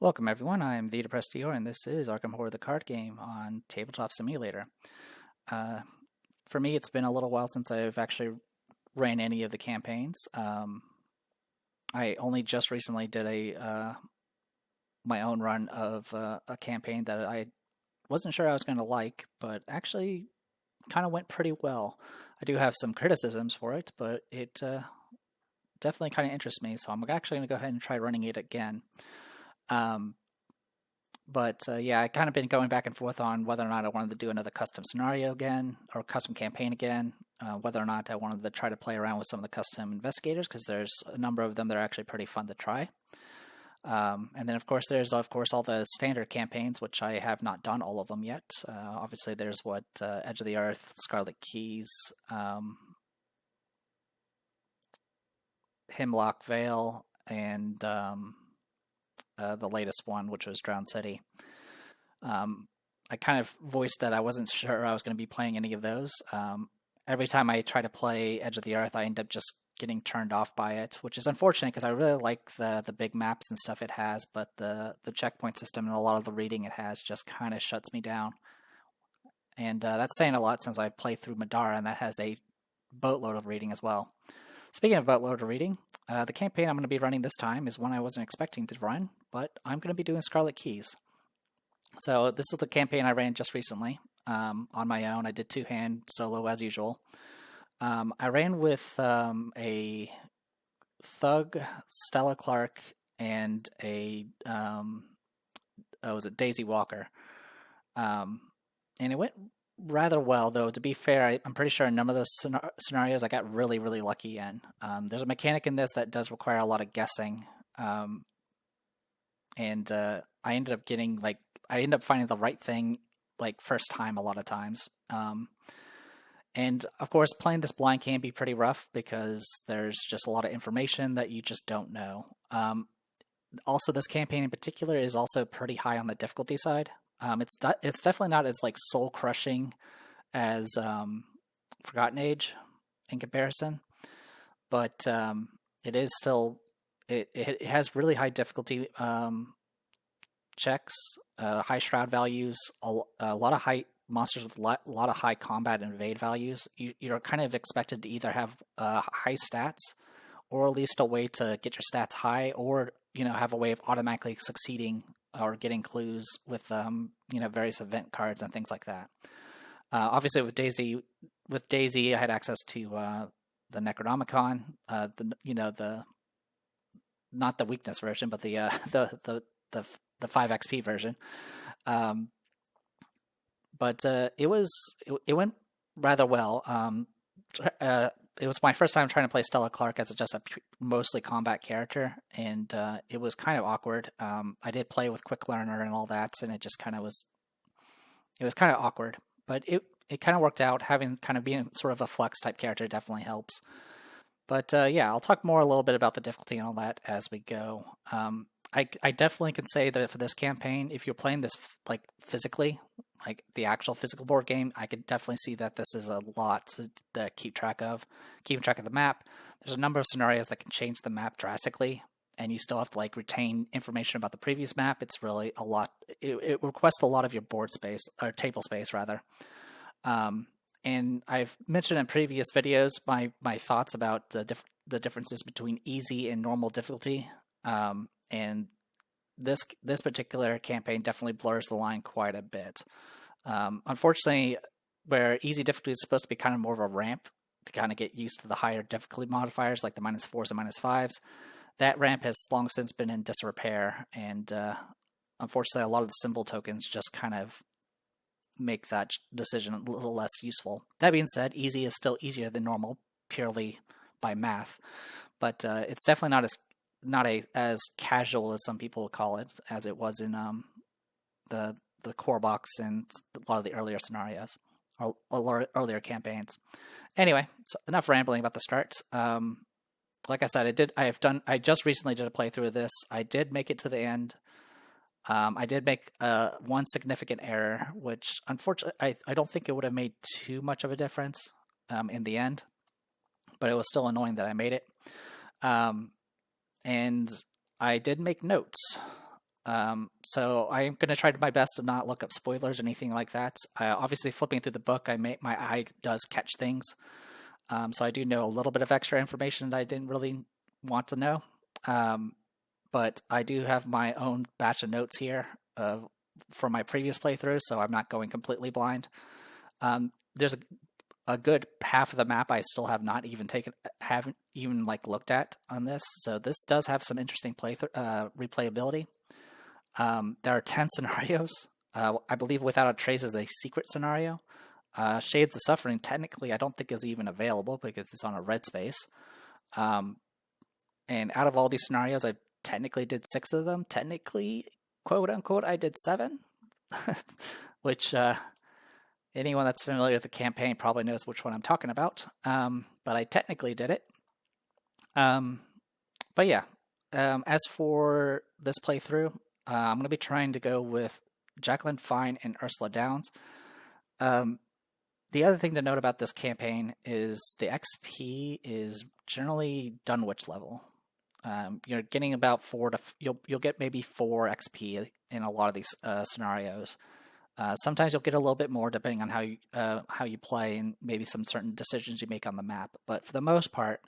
Welcome everyone, I'm the Depressed Dior, and this is Arkham Horror the card game on Tabletop Simulator. Uh, for me, it's been a little while since I've actually ran any of the campaigns. I only just recently did my own run of a campaign that I wasn't sure I was going to like, but actually kind of went pretty well. I do have some criticisms for it, but it definitely kind of interests me, so I'm actually going to go ahead and try running it again. Um, But yeah, I kind of been going back and forth on whether or not I wanted to do another custom scenario again or custom campaign again. Whether or not I wanted to try to play around with some of the custom investigators, because there's a number of them that are actually pretty fun to try. And then of course there's all the standard campaigns, which I have not done all of them yet. Obviously there's Edge of the Earth, Scarlet Keys, Hemlock Vale, and the latest one, which was Drowned City. I kind of voiced that I wasn't sure I was going to be playing any of those. Every time I try to play Edge of the Earth, I end up just getting turned off by it, which is unfortunate because I really like the big maps and stuff it has, but the checkpoint system and a lot of the reading it has just kind of shuts me down. And that's saying a lot since I've played through Madara, and that has a boatload of reading as well. Speaking of boatload of reading, the campaign I'm going to be running this time is one I wasn't expecting to run, but I'm going to be doing Scarlet Keys. So this is the campaign I ran just recently on my own. I did two-hand solo as usual. I ran with a Thug, Stella Clark, and was it Daisy Walker? And it went rather well, though. To be fair, I'm pretty sure in none of those scenarios I got really, really lucky in. There's a mechanic in this that does require a lot of guessing, and I ended up finding the right thing first time a lot of times. And of course, playing this blind can be pretty rough because there's just a lot of information that you just don't know. Also, this campaign in particular is also pretty high on the difficulty side. It's definitely not as soul crushing as Forgotten Age in comparison, but it is still it has really high difficulty checks, high shroud values, a lot of high monsters with a lot of high combat and evade values. You're kind of expected to either have high stats, or at least a way to get your stats high, or have a way of automatically succeeding or getting clues with various event cards and things like that. Obviously, with Daisy, I had access to the Necronomicon, the not the weakness version, but the 5XP version. But it went rather well. It was my first time trying to play Stella Clark as just a mostly combat character, and it was kind of awkward. I did play with Quick Learner and all that, and it just kind of was. It was kind of awkward, but it kind of worked out. Having kind of being sort of a flex type character definitely helps. But yeah, I'll talk more a little bit about the difficulty and all that as we go. I definitely can say that for this campaign, if you're playing this physically, the actual physical board game, I could definitely see that this is a lot to keep track of. Keeping track of the map, there's a number of scenarios that can change the map drastically, and you still have to retain information about the previous map. It's really a lot. It requests a lot of your board space, or table space rather. And I've mentioned in previous videos my thoughts about the differences between easy and normal difficulty. And this particular campaign definitely blurs the line quite a bit. Unfortunately, where easy difficulty is supposed to be kind of more of a ramp to kind of get used to the higher difficulty modifiers, like the -4s and -5s, that ramp has long since been in disrepair, and unfortunately, a lot of the symbol tokens just kind of make that decision a little less useful. That being said, easy is still easier than normal, purely by math, but it's definitely not as casual as some people would call it, as it was in the core box and a lot of the earlier scenarios or earlier campaigns. Anyway, so enough rambling about the start. Like I said, I just recently did a playthrough of this. I did make it to the end. I did make one significant error, which unfortunately I don't think it would have made too much of a difference in the end, but it was still annoying that I made it. And I did make notes So I am going to try my best to not look up spoilers or anything like that. Obviously, flipping through the book, my eye does catch things. So I do know a little bit of extra information that I didn't really want to know. But I do have my own batch of notes here from my previous playthrough, so I'm not going completely blind. There's a good half of the map I still haven't even like looked at on this. So this does have some interesting replayability. There are 10 scenarios. I believe Without a Trace is a secret scenario. Shades of Suffering, technically, I don't think is even available because it's on a red space. And out of all these scenarios, I technically did 6 of them. Technically, quote unquote, I did 7, which anyone that's familiar with the campaign probably knows which one I'm talking about. But I technically did it. But yeah, as for this playthrough, I'm going to be trying to go with Jacqueline Fine and Ursula Downs. The other thing to note about this campaign is the XP is generally Dunwich level. You're getting about you'll get maybe 4 XP in a lot of these scenarios. Sometimes you'll get a little bit more depending on how you play and maybe some certain decisions you make on the map. But for the most part,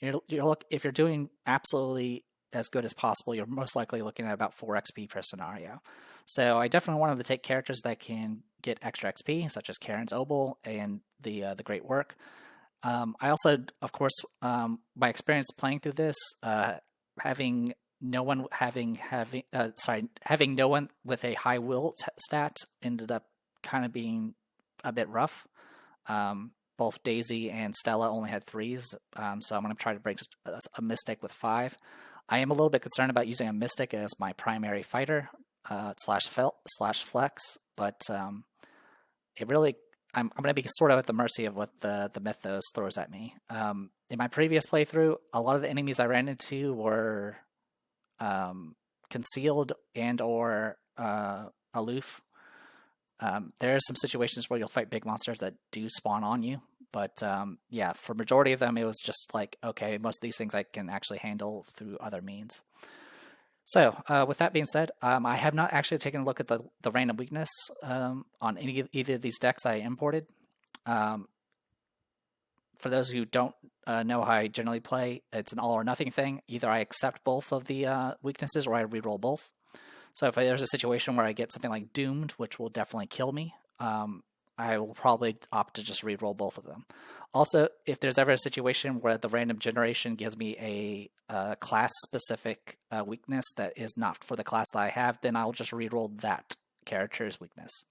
if you're doing absolutely as good as possible, you're most likely looking at about 4 XP per scenario. So I definitely wanted to take characters that can get extra XP, such as Karen's Obel and the Great Work. I also, of course, my experience playing through this, having no one with a high will stat ended up kind of being a bit rough. Both Daisy and Stella only had 3s, so I'm going to try to break a Mystic with 5. I am a little bit concerned about using a Mystic as my primary fighter slash flex, but it really I'm going to be sort of at the mercy of what the Mythos throws at me. In my previous playthrough, a lot of the enemies I ran into were concealed and or aloof. There are some situations where you'll fight big monsters that do spawn on you, but yeah, for majority of them, it was just like, okay, most of these things I can actually handle through other means. So, with that being said, I have not actually taken a look at the random weakness on either of these decks that I imported. For those who don't know how I generally play, it's an all or nothing thing. Either I accept both of the weaknesses or I reroll both. So if there's a situation where I get something like Doomed, which will definitely kill me, I will probably opt to just reroll both of them. Also, if there's ever a situation where the random generation gives me a class-specific weakness that is not for the class that I have, then I'll just reroll that character's weakness.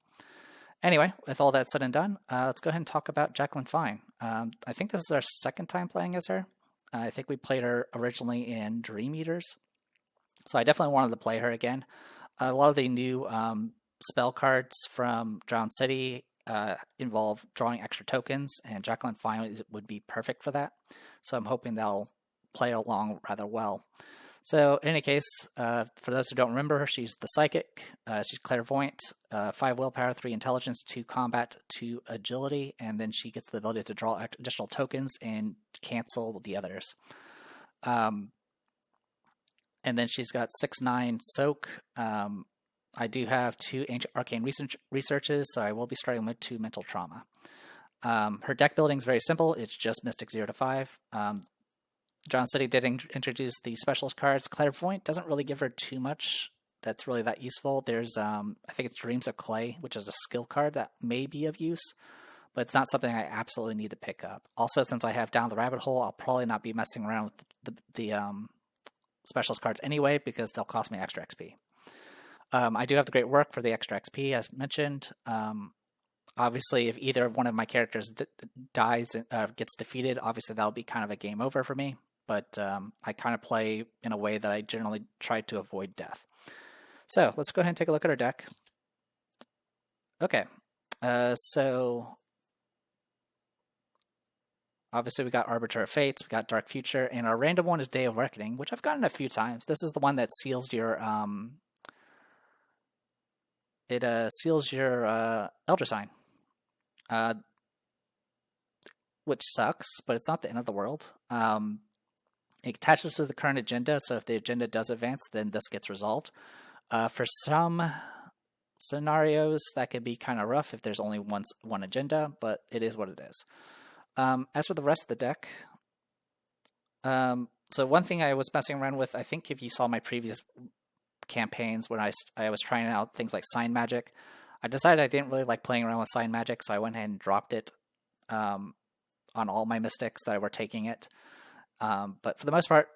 Anyway, with all that said and done, let's go ahead and talk about Jacqueline Fine. I think this is our second time playing as her. I think we played her originally in Dream Eaters. So I definitely wanted to play her again. A lot of the new spell cards from Drowned City involve drawing extra tokens, and Jacqueline Fine would be perfect for that. So I'm hoping they'll play along rather well. So in any case, for those who don't remember her, she's the Psychic. She's Clairvoyant, 5 Willpower, 3 Intelligence, 2 Combat, 2 Agility, and then she gets the ability to draw additional tokens and cancel the others. And then she's got 6/9 Soak. I do have 2 Ancient Arcane Researches, so I will be starting with 2 Mental Trauma. Her deck building is very simple. It's just Mystic 0 to 5. John City did introduce the specialist cards. Clairvoyant doesn't really give her too much that's really that useful. There's, I think it's Dreams of Clay, which is a skill card that may be of use, but it's not something I absolutely need to pick up. Also, since I have Down the Rabbit Hole, I'll probably not be messing around with the specialist cards anyway, because they'll cost me extra XP. I do have the Great Work for the extra XP, as mentioned. Obviously, if either one of my characters dies, gets defeated, obviously that'll be kind of a game over for me. But I kind of play in a way that I generally try to avoid death. So let's go ahead and take a look at our deck. Okay, so obviously we got Arbiter of Fates, we got Dark Future, and our random one is Day of Reckoning, which I've gotten a few times. This is the one that seals your seals your Elder Sign, which sucks, but it's not the end of the world. It attaches to the current agenda, so if the agenda does advance, then this gets resolved. For some scenarios, that could be kind of rough if there's only one agenda, but it is what it is. As for the rest of the deck, so one thing I was messing around with, I think if you saw my previous campaigns when I was trying out things like Sign Magic, I decided I didn't really like playing around with Sign Magic, so I went ahead and dropped it on all my mystics that were taking it. But for the most part,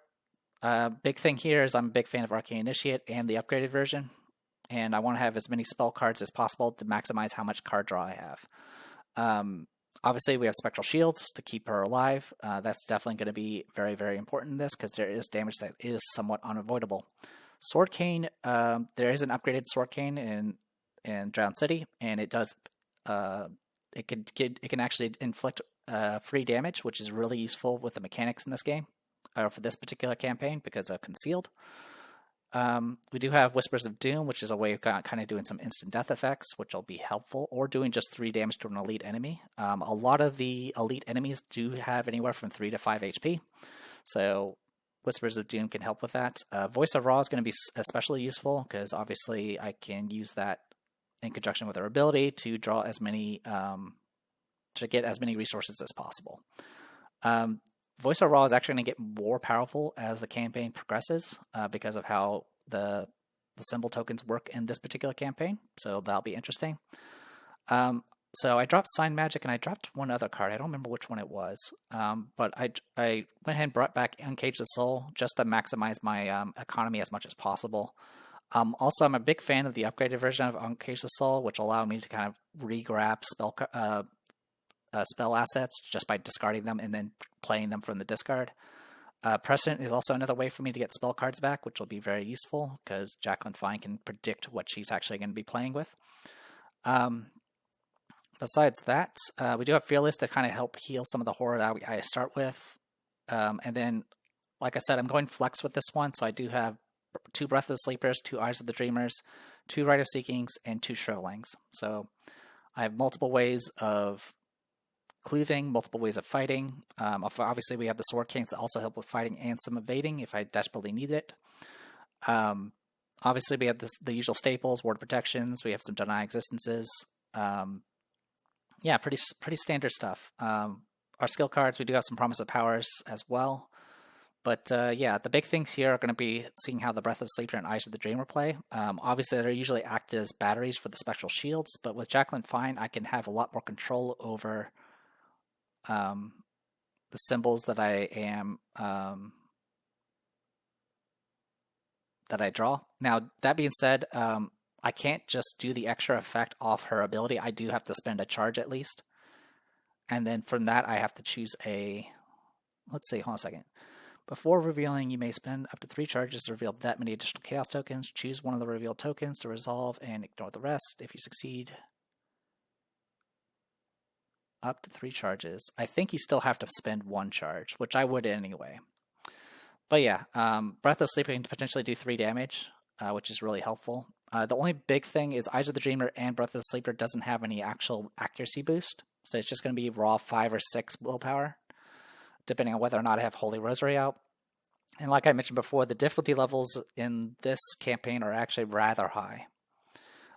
big thing here is I'm a big fan of Arcane Initiate and the upgraded version, and I want to have as many spell cards as possible to maximize how much card draw I have. Obviously, we have Spectral Shields to keep her alive. That's definitely going to be very, very important in this because there is damage that is somewhat unavoidable. Sword Cane, there is an upgraded Sword Cane in Drowned City, and it does it can actually inflict free damage, which is really useful with the mechanics in this game, or for this particular campaign because of Concealed. We do have Whispers of Doom, which is a way of kind of doing some instant death effects, which will be helpful, or doing just 3 damage to an elite enemy. A lot of the elite enemies do have anywhere from 3 to 5 HP, so Whispers of Doom can help with that. Voice of Ra is going to be especially useful because obviously I can use that in conjunction with her ability to draw as many, to get as many resources as possible. Voice of Ra is actually going to get more powerful as the campaign progresses because of how the symbol tokens work in this particular campaign, so that'll be interesting. So I dropped Sign Magic, and I dropped one other card. I don't remember which one it was, but I went ahead and brought back Uncage the Soul just to maximize my economy as much as possible. Also, I'm a big fan of the upgraded version of Uncage the Soul, which will allow me to kind of re-grab spell assets just by discarding them and then playing them from the discard. Precedent is also another way for me to get spell cards back, which will be very useful because Jacqueline Fine can predict what she's actually going to be playing with. Besides that, we do have Fearless to kind of help heal some of the horror that I start with. And then, like I said, I'm going flex with this one, so I do have 2 Breath of the Sleepers, 2 Eyes of the Dreamers, 2 Rite of Seekings, and 2 Shrivelings. So I have multiple ways of cleaving, multiple ways of fighting. Obviously, we have the Sword Canes that also help with fighting and some evading if I desperately need it. Obviously, we have the usual staples, Ward Protections. We have some Deny Existences. Yeah, pretty standard stuff. Our skill cards, we do have some Promise of Powers as well. But yeah, the big things here are going to be seeing how the Breath of the Sleeper and Eyes of the Dreamer play. Obviously, they're usually act as batteries for the Spectral Shields, but with Jacqueline Fine, I can have a lot more control over the symbols that I draw. Now, that being said, I can't just do the extra effect off her ability. I do have to spend a charge at least. And then from that, I have to choose let's see, hold on a second. Before revealing, you may spend up to 3 charges to reveal that many additional chaos tokens. Choose one of the revealed tokens to resolve and ignore the rest. If you succeed, up to 3 charges. I think you still have to spend 1 charge, which I would anyway. But yeah, Breath of Sleep can potentially do 3 damage, which is really helpful. The only big thing is Eyes of the Dreamer and Breath of the Sleeper doesn't have any actual accuracy boost, so it's just going to be raw 5 or 6 willpower, depending on whether or not I have Holy Rosary out. And like I mentioned before, the difficulty levels in this campaign are actually rather high.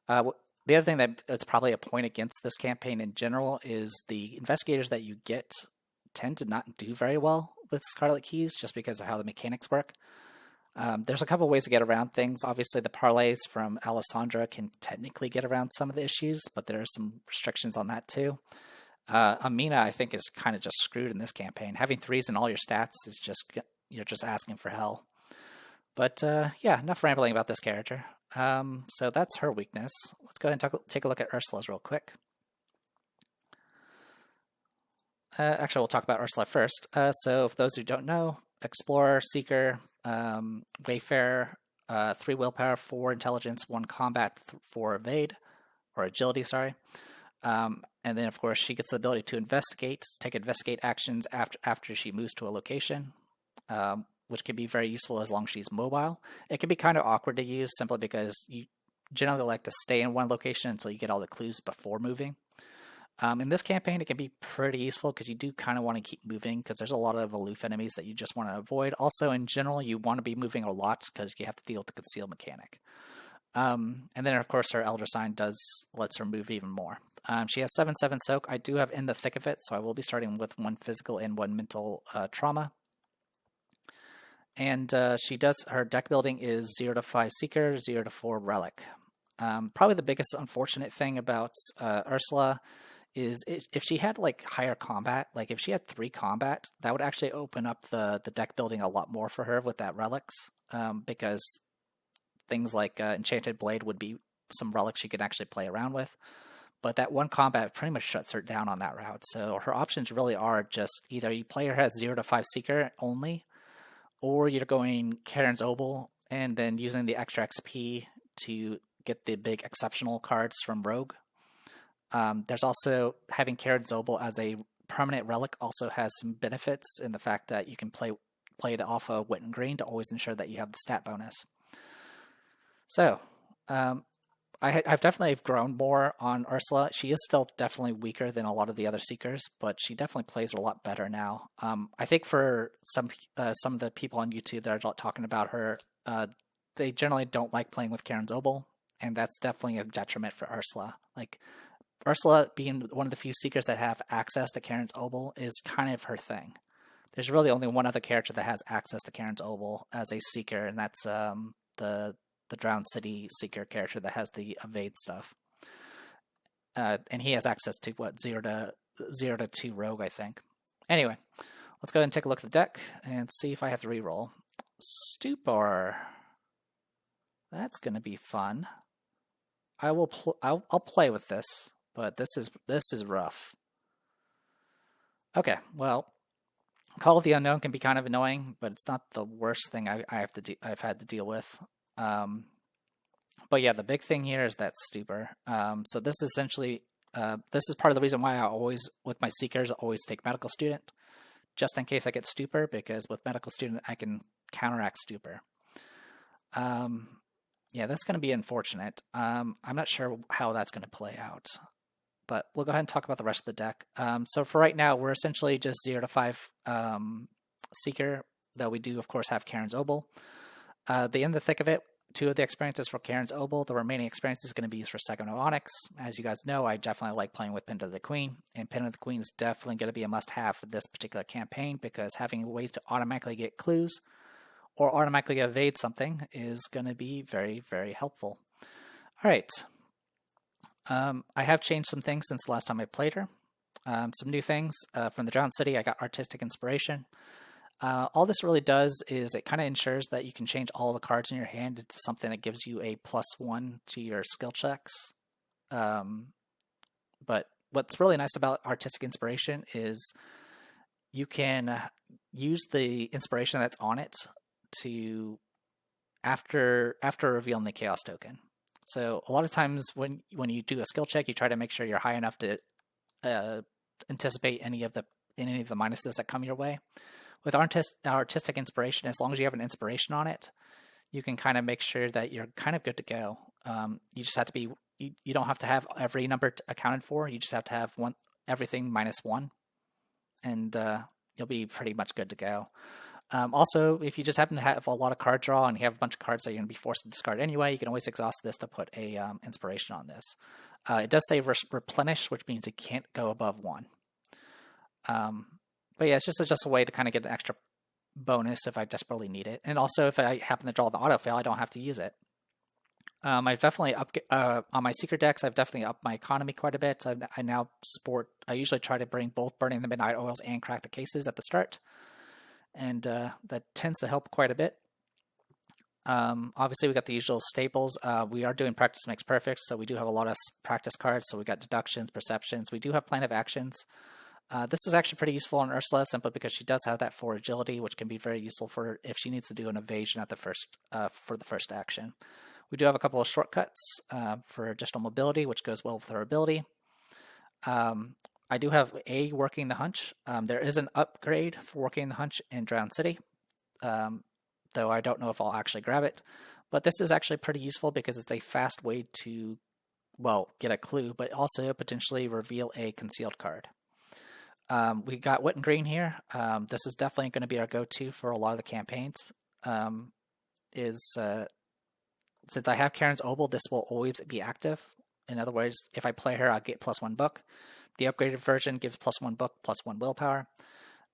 The other thing that's probably a point against this campaign in general is the investigators that you get tend to not do very well with Scarlet Keys just because of how the mechanics work. There's a couple ways to get around things. Obviously, the parlays from Alessandra can technically get around some of the issues, but there are some restrictions on that too. Amina, I think, is kind of just screwed in this campaign. Having 3s in all your stats is you're just asking for hell. But yeah, enough rambling about this character. So that's her weakness. Let's go ahead and take a look at Ursula's real quick. Actually, we'll talk about Ursula first. So for those who don't know, Explorer, Seeker, Wayfarer, 3 willpower, 4 intelligence, 1 combat, 4 evade, or agility, sorry. And then, of course, she gets the ability to take investigate actions after she moves to a location, which can be very useful as long as she's mobile. It can be kind of awkward to use simply because you generally like to stay in one location until you get all the clues before moving. In this campaign, it can be pretty useful because you do kind of want to keep moving because there's a lot of aloof enemies that you just want to avoid. Also, in general, you want to be moving a lot because you have to deal with the conceal mechanic. And then, of course, her Elder Sign lets her move even more. She has 7/7 Soak. I do have In the Thick of It, so I will be starting with 1 physical and 1 mental trauma. And her deck building is 0 to 5 Seeker, 0 to 4 Relic. Probably the biggest unfortunate thing about Ursula is if she had like higher combat, like if she had 3 combat, that would actually open up the deck building a lot more for her with that relics, because things like Enchanted Blade would be some relics she could actually play around with. But that 1 combat pretty much shuts her down on that route. So her options really are just either you play her as 0 to 5 Seeker only, or you're going Karen's Obel and then using the extra XP to get the big exceptional cards from Rogue. There's also having Karen's Obel as a permanent relic also has some benefits in the fact that you can play it off of Wit and Green to always ensure that you have the stat bonus. So, I've definitely grown more on Ursula. She is still definitely weaker than a lot of the other Seekers, but she definitely plays a lot better now. I think for some of the people on YouTube that are talking about her, they generally don't like playing with Karen's Obel, and that's definitely a detriment for Ursula. Like, Ursula being one of the few Seekers that have access to Karen's Obel is kind of her thing. There's really only one other character that has access to Karen's Obel as a Seeker, and that's the Drowned City Seeker character that has the evade stuff. And he has access to, 0 to 2 Rogue, I think. Anyway, let's go ahead and take a look at the deck and see if I have to reroll. Stupor. That's going to be fun. I'll play with this, but this is rough. Okay, well, Call of the Unknown can be kind of annoying, but it's not the worst thing I've had to deal with. But yeah, the big thing here is that Stupor. So this is essentially, this is part of the reason why I always, with my Seekers, always take Medical Student, just in case I get Stupor, because with Medical Student, I can counteract Stupor. Yeah, that's going to be unfortunate. I'm not sure how that's going to play out, but we'll go ahead and talk about the rest of the deck. So for right now, we're essentially just 0 to 5 Seeker, though we do, of course, have Karen's Obel. In the Thick of It, 2 of the experiences for Karen's Obel. The remaining experience is going to be used for Second of Onyx. As you guys know, I definitely like playing with Pin to the Queen, and Pin to the Queen is definitely going to be a must-have for this particular campaign, because having ways to automatically get clues or automatically evade something is going to be very, very helpful. All right. I have changed some things since the last time I played her. Some new things. From the Drowned City, I got Artistic Inspiration. All this really does is it kind of ensures that you can change all the cards in your hand into something that gives you a +1 to your skill checks. But what's really nice about Artistic Inspiration is you can use the inspiration that's on it to after revealing the Chaos token. So a lot of times when you do a skill check, you try to make sure you're high enough to anticipate any of the minuses that come your way. With Artistic Inspiration, as long as you have an inspiration on it, you can kind of make sure that you're kind of good to go. You just have to be, you don't have to have every number accounted for. You just have to have everything -1, and you'll be pretty much good to go. Also, if you just happen to have a lot of card draw and you have a bunch of cards that you're going to be forced to discard anyway, you can always exhaust this to put a inspiration on this. It does say replenish, which means it can't go above 1. But yeah, it's just a way to kind of get an extra bonus if I desperately need it. And also, if I happen to draw the autofail, I don't have to use it. I've definitely on my Seeker decks, I've definitely upped my economy quite a bit. I usually try to bring both Burning the Midnight Oils and Crack the Cases at the start. And that tends to help quite a bit. Obviously, we got the usual staples. We are doing Practice Makes Perfect, so we do have a lot of practice cards. So we got Deductions, Perceptions. We do have Plan of Actions. This is actually pretty useful on Ursula, simply because she does have that 4 agility, which can be very useful for if she needs to do an evasion at the for the first action. We do have a couple of shortcuts for additional mobility, which goes well with her ability. I do have A, Working the Hunch. There is an upgrade for Working the Hunch in Drowned City, though I don't know if I'll actually grab it. But this is actually pretty useful because it's a fast way to, well, get a clue, but also potentially reveal a concealed card. We got Wit and Green here. This is definitely going to be our go-to for a lot of the campaigns. since I have Karen's Obel, this will always be active. In other words, if I play her, I'll get +1 book. The upgraded version gives +1 book, +1 willpower.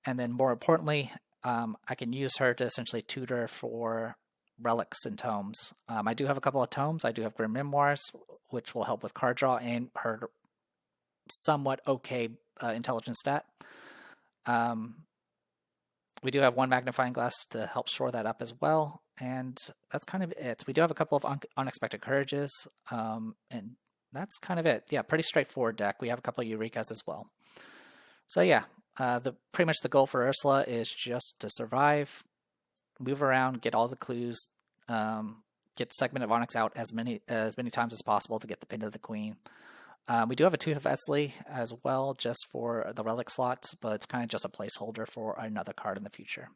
And then more importantly, I can use her to essentially tutor for relics and tomes. I do have a couple of tomes. I do have Grim Memoirs, which will help with card draw and her somewhat okay intelligence stat. We do have one magnifying glass to help shore that up as well, and that's kind of it. We do have a couple of unexpected courages, and that's kind of it. Yeah, pretty straightforward deck. We have a couple of Eurekas as well. So yeah, pretty much the goal for Ursula is just to survive, move around, get all the clues, get the Segment of Onyx out as many times as possible to get the Pin of the Queen. We do have a Tooth of Etzli as well, just for the relic slots, but it's kind of just a placeholder for another card in the future.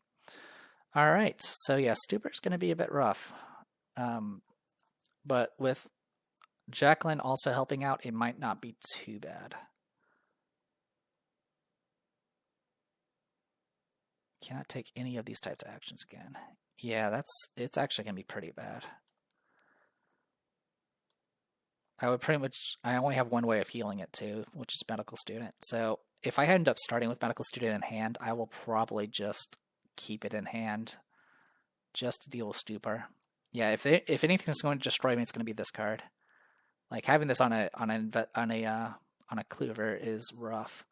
All right, so yeah, Stuber's going to be a bit rough, but with Jacqueline also helping out, it might not be too bad. Cannot take any of these types of actions again. Yeah, it's actually going to be pretty bad. I only have one way of healing it too, which is Medical Student. So if I end up starting with Medical Student in hand, I will probably just keep it in hand, just to deal with Stupor. Yeah, if anything's going to destroy me, it's going to be this card. Like having this on a Clover is rough.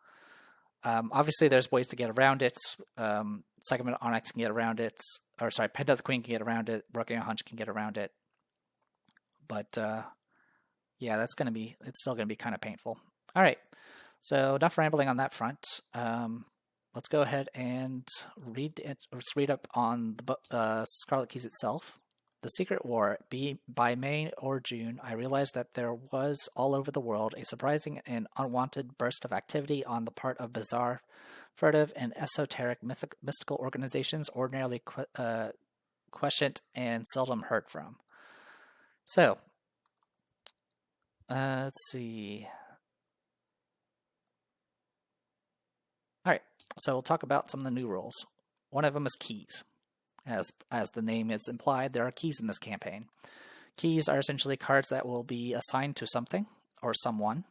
Obviously, there's ways to get around it. Segment of Onyx can get around it, or sorry, Pin of the Queen can get around it. Working a Hunch can get around it, but yeah, it's still gonna be kind of painful. All right, so enough rambling on that front. Let's go ahead and let's read up on the Scarlet Keys itself. The Secret War. By May or June, I realized that there was all over the world a surprising and unwanted burst of activity on the part of bizarre, furtive, and esoteric mystical organizations ordinarily questioned and seldom heard from. So, let's see. All right, so we'll talk about some of the new rules. One of them is keys. As the name is implied, there are keys in this campaign. Keys are essentially cards that will be assigned to something or someone.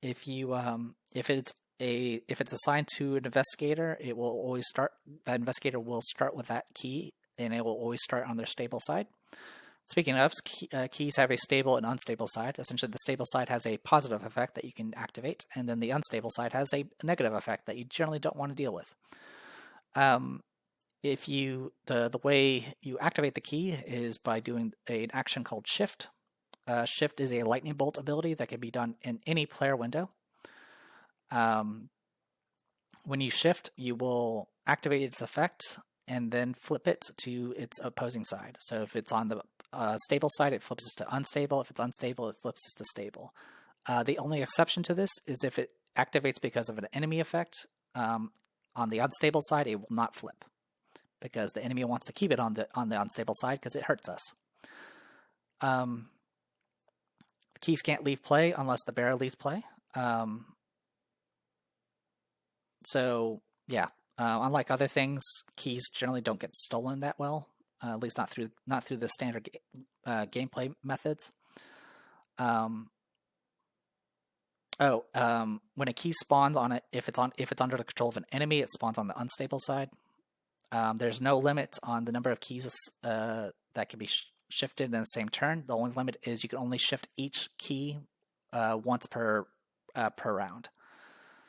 If it's assigned to an investigator, it will always start. That investigator will start with that key, and it will always start on their stable side. Speaking of, keys have a stable and unstable side. Essentially, the stable side has a positive effect that you can activate, and then the unstable side has a negative effect that you generally don't want to deal with. The way you activate the key is by doing an action called Shift. Shift is a lightning bolt ability that can be done in any player window. When you shift, you will activate its effect and then flip it to its opposing side. So if it's on the stable side, it flips to unstable. If it's unstable, it flips to stable. The only exception to this is if it activates because of an enemy effect. On the unstable side, it will not flip, because the enemy wants to keep it on the unstable side because it hurts us. The keys can't leave play unless the bearer leaves play. So yeah, unlike other things, keys generally don't get stolen that well, at least not through the standard gameplay methods. When a key spawns on it, if it's under the control of an enemy, it spawns on the unstable side. There's no limit on the number of keys that can be shifted in the same turn. The only limit is you can only shift each key once per round.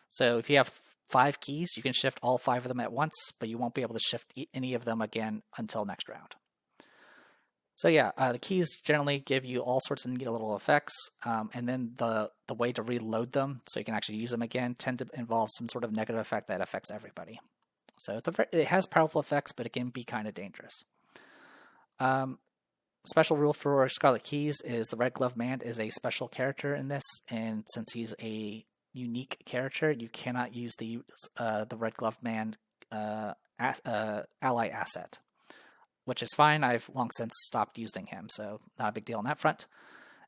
So if you have 5 keys, you can shift all 5 of them at once, but you won't be able to shift any of them again until next round. So yeah, the keys generally give you all sorts of neat little effects, and then the way to reload them so you can actually use them again tend to involve some sort of negative effect that affects everybody. So it has powerful effects, but it can be kind of dangerous. Special rule for Scarlet Keys is the Red Glove Man is a special character in this, and since he's a unique character, you cannot use the Red Glove Man ally asset, which is fine. I've long since stopped using him, so not a big deal on that front.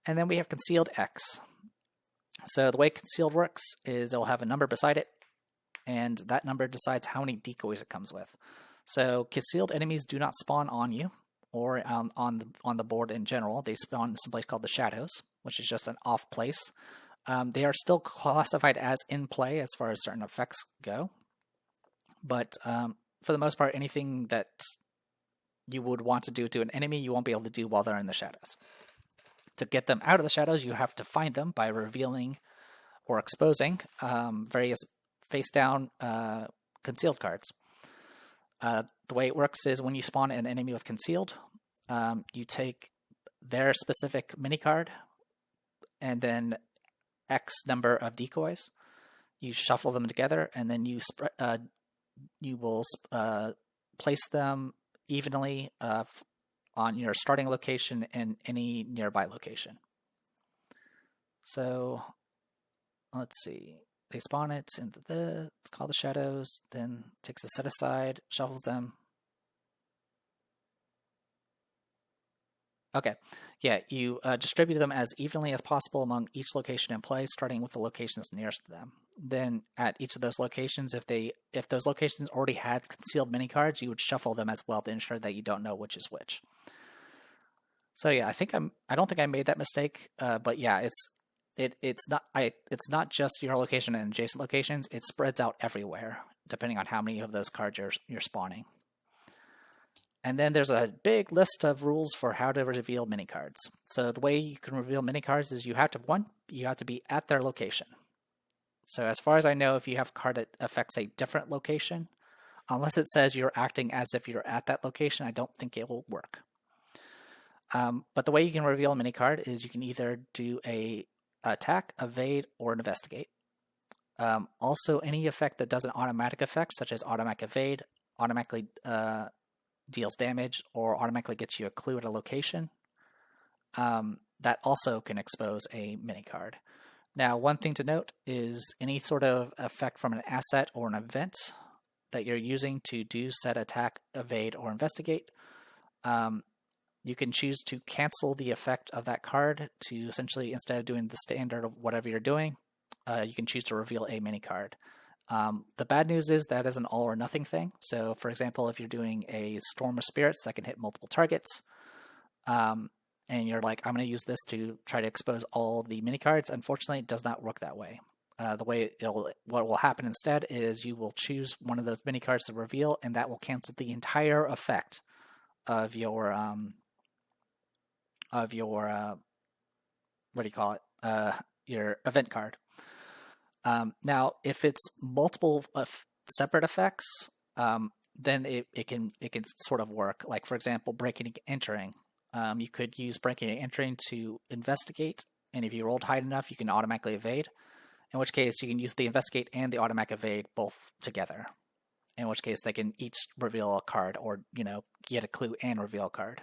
And then we have Concealed X. So the way Concealed works is it'll have a number beside it, and that number decides how many decoys it comes with. So concealed enemies do not spawn on you or on the board in general. They spawn in some place called the shadows, which is just an off place. They are still classified as in play as far as certain effects go, but for the most part, anything that you would want to do to an enemy, you won't be able to do while they're in the shadows. To get them out of the shadows, you have to find them by revealing or exposing various face-down concealed cards. The way it works is when you spawn an enemy with concealed, you take their specific mini card and then X number of decoys. You shuffle them together, and then you will place them evenly on your starting location and any nearby location. So let's see. They spawn it into it's called the shadows, then takes a set aside, shuffles them. Okay, yeah, you distribute them as evenly as possible among each location in play, starting with the locations nearest to them. Then at each of those locations, if those locations already had concealed mini cards, you would shuffle them as well to ensure that you don't know which is which. So yeah, I don't think I made that mistake, but yeah, it's not just your location and adjacent locations. It spreads out everywhere, depending on how many of those cards you're spawning. And then there's a big list of rules for how to reveal mini cards. So the way you can reveal mini cards is you have to be at their location. So as far as I know, if you have a card that affects a different location, unless it says you're acting as if you're at that location, I don't think it will work. But the way you can reveal a mini card is you can either do a attack, evade, or an investigate. Also, any effect that does an automatic effect, such as automatic evade, automatically deals damage, or automatically gets you a clue at a location, that also can expose a mini card. Now, one thing to note is any sort of effect from an asset or an event that you're using to do said attack, evade, or investigate, you can choose to cancel the effect of that card to essentially, instead of doing the standard of whatever you're doing, you can choose to reveal a mini card. The bad news is that is an all or nothing thing. So, for example, if you're doing a Storm of Spirits that can hit multiple targets, and you're like, I'm going to use this to try to expose all the mini cards, unfortunately, it does not work that way. What will happen instead is you will choose one of those mini cards to reveal, and that will cancel the entire effect of your your event card. Now, if it's multiple separate effects, then it can sort of work. Like, for example, breaking and entering. You could use breaking and entering to investigate, and if you rolled high enough, you can automatically evade. In which case, you can use the investigate and the automatic evade both together. In which case, they can each reveal a card, or get a clue and reveal a card.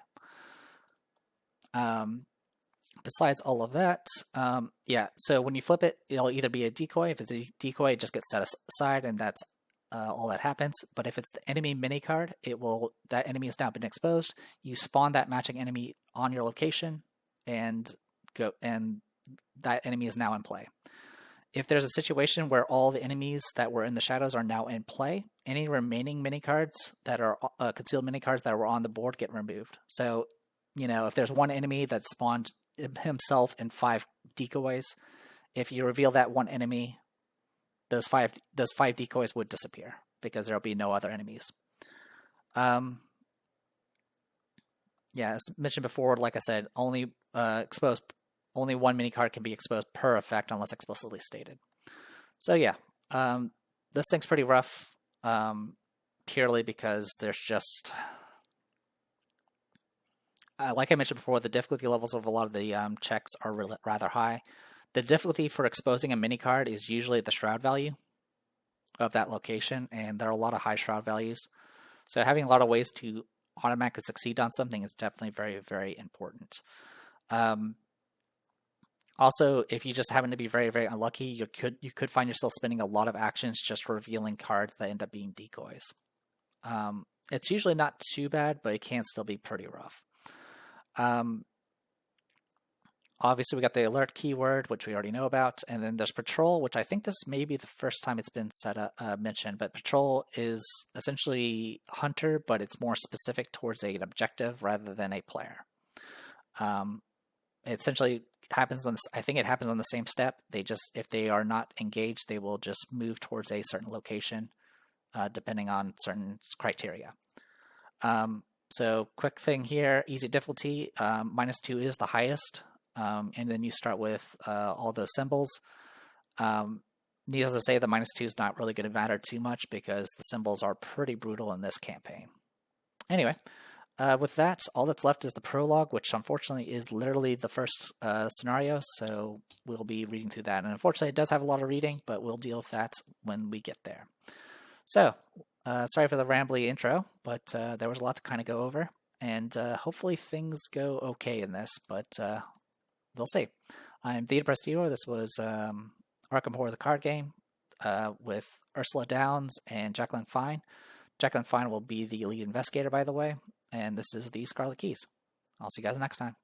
Besides all of that, so when you flip it, it'll either be a decoy. If it's a decoy, it just gets set aside, and that's all that happens. But if it's the enemy mini card, that enemy has now been exposed. You spawn that matching enemy on your location, and that enemy is now in play. If there's a situation where all the enemies that were in the shadows are now in play, any remaining mini cards that are concealed mini cards that were on the board get removed. So, if there's one enemy that spawned himself and 5 decoys, if you reveal that one enemy, those five decoys would disappear because there'll be no other enemies. As mentioned before, like I said, only one mini card can be exposed per effect unless explicitly stated. So this thing's pretty rough, purely because there's just like I mentioned before, the difficulty levels of a lot of the checks are rather high. The difficulty for exposing a mini card is usually the shroud value of that location, and there are a lot of high shroud values. So having a lot of ways to automatically succeed on something is definitely very, very important. Also, if you just happen to be very, very unlucky, you could find yourself spending a lot of actions just revealing cards that end up being decoys. It's usually not too bad, but it can still be pretty rough. Obviously, we got the alert keyword, which we already know about, and then there's patrol, which I think this may be the first time it's been mentioned. But patrol is essentially hunter, but it's more specific towards an objective rather than a player. It essentially happens on. I think it happens on the same step. They just, if they are not engaged, they will just move towards a certain location, depending on certain criteria. So quick thing here: easy difficulty. -2 is the highest. And then you start with all those symbols. Needless to say, the -2 is not really going to matter too much because the symbols are pretty brutal in this campaign. Anyway, with that, all that's left is the prologue, which unfortunately is literally the first scenario, so we'll be reading through that. And unfortunately, it does have a lot of reading, but we'll deal with that when we get there. So, sorry for the rambly intro, but there was a lot to kind of go over, and hopefully things go okay in this, but we'll see. I'm Theta Prestino. This was Arkham Horror, the card game, with Ursula Downs and Jacqueline Fine. Jacqueline Fine will be the lead investigator, by the way, and this is the Scarlet Keys. I'll see you guys next time.